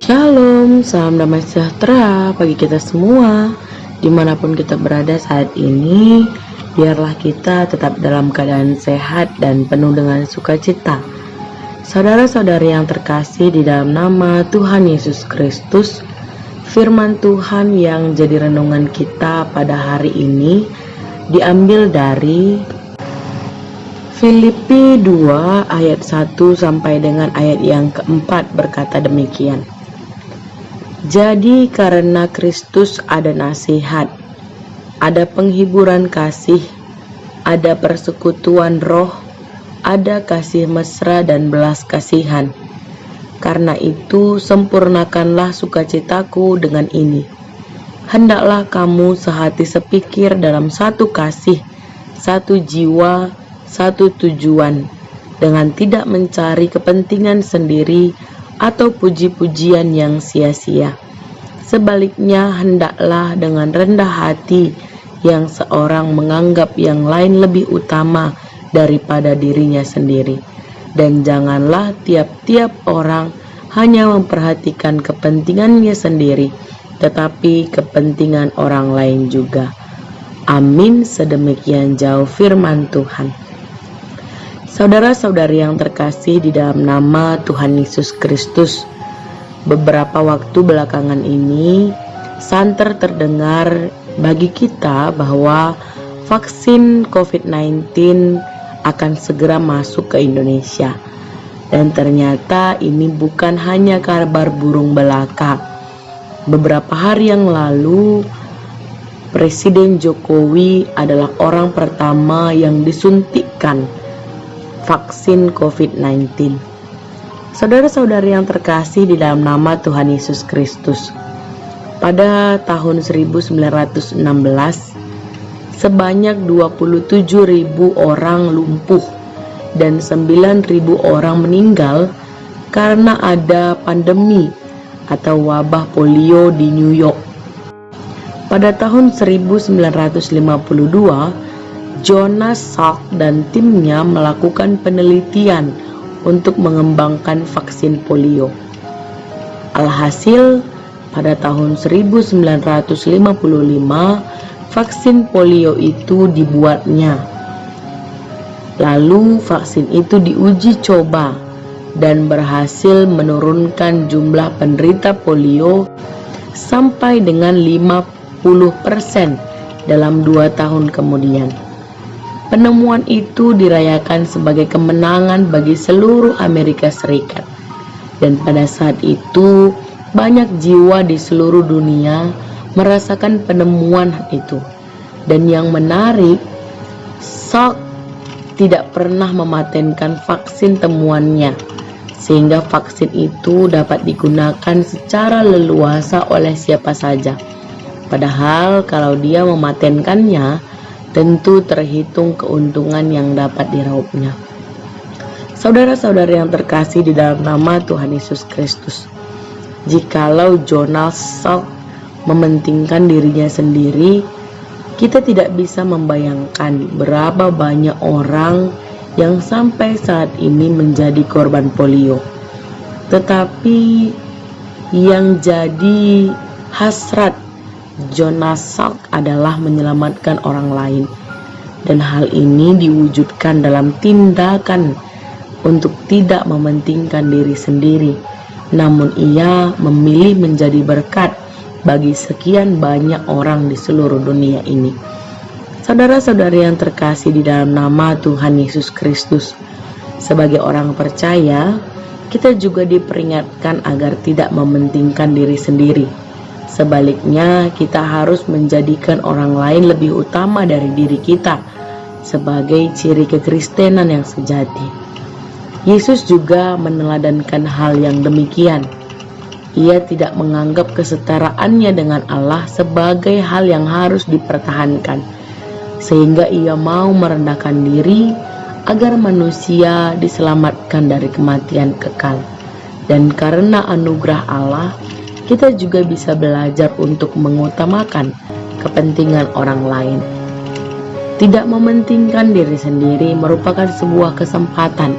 Shalom, salam damai sejahtera bagi kita semua. Dimanapun kita berada saat ini, biarlah kita tetap dalam keadaan sehat dan penuh dengan sukacita. Saudara-saudari yang terkasih di dalam nama Tuhan Yesus Kristus, firman Tuhan yang jadi renungan kita pada hari ini diambil dari Filipi 2 ayat 1 sampai dengan ayat yang keempat, berkata demikian. Jadi karena Kristus ada nasihat, ada penghiburan kasih, ada persekutuan roh, ada kasih mesra dan belas kasihan. Karena itu sempurnakanlah sukacitaku dengan ini. Hendaklah kamu sehati sepikir dalam satu kasih, satu jiwa, satu tujuan, dengan tidak mencari kepentingan sendiri atau puji-pujian yang sia-sia. Sebaliknya hendaklah dengan rendah hati yang seorang menganggap yang lain lebih utama daripada dirinya sendiri. Dan janganlah tiap-tiap orang hanya memperhatikan kepentingannya sendiri, tetapi kepentingan orang lain juga. Amin. Sedemikian jauh firman Tuhan. Saudara-saudari yang terkasih di dalam nama Tuhan Yesus Kristus, beberapa waktu belakangan ini santer terdengar bagi kita bahwa vaksin COVID-19 akan segera masuk ke Indonesia. Dan ternyata ini bukan hanya kabar burung belaka. Beberapa hari yang lalu, Presiden Jokowi adalah orang pertama yang disuntikkan vaksin COVID-19. Saudara-saudari yang terkasih di dalam nama Tuhan Yesus Kristus, pada tahun 1916 sebanyak 27.000 orang lumpuh dan 9.000 orang meninggal karena ada pandemi atau wabah polio di New York. Pada tahun 1952, Jonas Salk dan timnya melakukan penelitian untuk mengembangkan vaksin polio. Alhasil, pada tahun 1955, vaksin polio itu dibuatnya. Lalu vaksin itu diuji coba dan berhasil menurunkan jumlah penderita polio sampai dengan 50% dalam 2 tahun kemudian. Penemuan itu dirayakan sebagai kemenangan bagi seluruh Amerika Serikat. Dan pada saat itu, banyak jiwa di seluruh dunia merasakan penemuan itu. Dan yang menarik, Salk tidak pernah mematenkan vaksin temuannya, sehingga vaksin itu dapat digunakan secara leluasa oleh siapa saja. Padahal kalau dia mematenkannya, tentu terhitung keuntungan yang dapat diraupnya. Saudara-saudari yang terkasih di dalam nama Tuhan Yesus Kristus, jikalau Jonas Salk mementingkan dirinya sendiri, kita tidak bisa membayangkan berapa banyak orang yang sampai saat ini menjadi korban polio. Tetapi yang jadi hasrat Jonas Salk adalah menyelamatkan orang lain, dan hal ini diwujudkan dalam tindakan untuk tidak mementingkan diri sendiri, namun ia memilih menjadi berkat bagi sekian banyak orang di seluruh dunia ini. Saudara-saudari yang terkasih di dalam nama Tuhan Yesus Kristus, sebagai orang percaya, kita juga diperingatkan agar tidak mementingkan diri sendiri. Sebaliknya, kita harus menjadikan orang lain lebih utama dari diri kita sebagai ciri kekristenan yang sejati. Yesus juga meneladankan hal yang demikian. Ia tidak menganggap kesetaraannya dengan Allah sebagai hal yang harus dipertahankan, sehingga ia mau merendahkan diri agar manusia diselamatkan dari kematian kekal. Dan karena anugerah Allah, kita juga bisa belajar untuk mengutamakan kepentingan orang lain. Tidak mementingkan diri sendiri merupakan sebuah kesempatan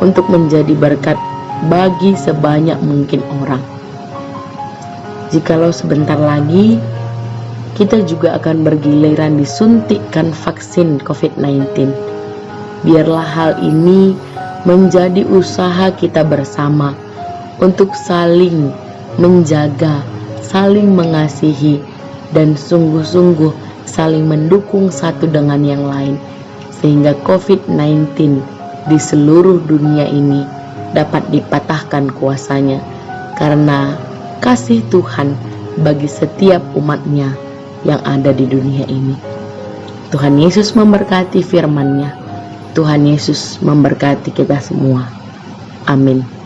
untuk menjadi berkat bagi sebanyak mungkin orang. jikalau sebentar lagi kita juga akan bergiliran disuntikkan vaksin COVID-19. Biarlah hal ini menjadi usaha kita bersama untuk saling menjaga, saling mengasihi, dan sungguh-sungguh saling mendukung satu dengan yang lain, sehingga COVID-19 di seluruh dunia ini dapat dipatahkan kuasanya, karena kasih Tuhan bagi setiap umatnya yang ada di dunia ini. Tuhan Yesus memberkati firman-Nya. Tuhan Yesus memberkati kita semua. Amin.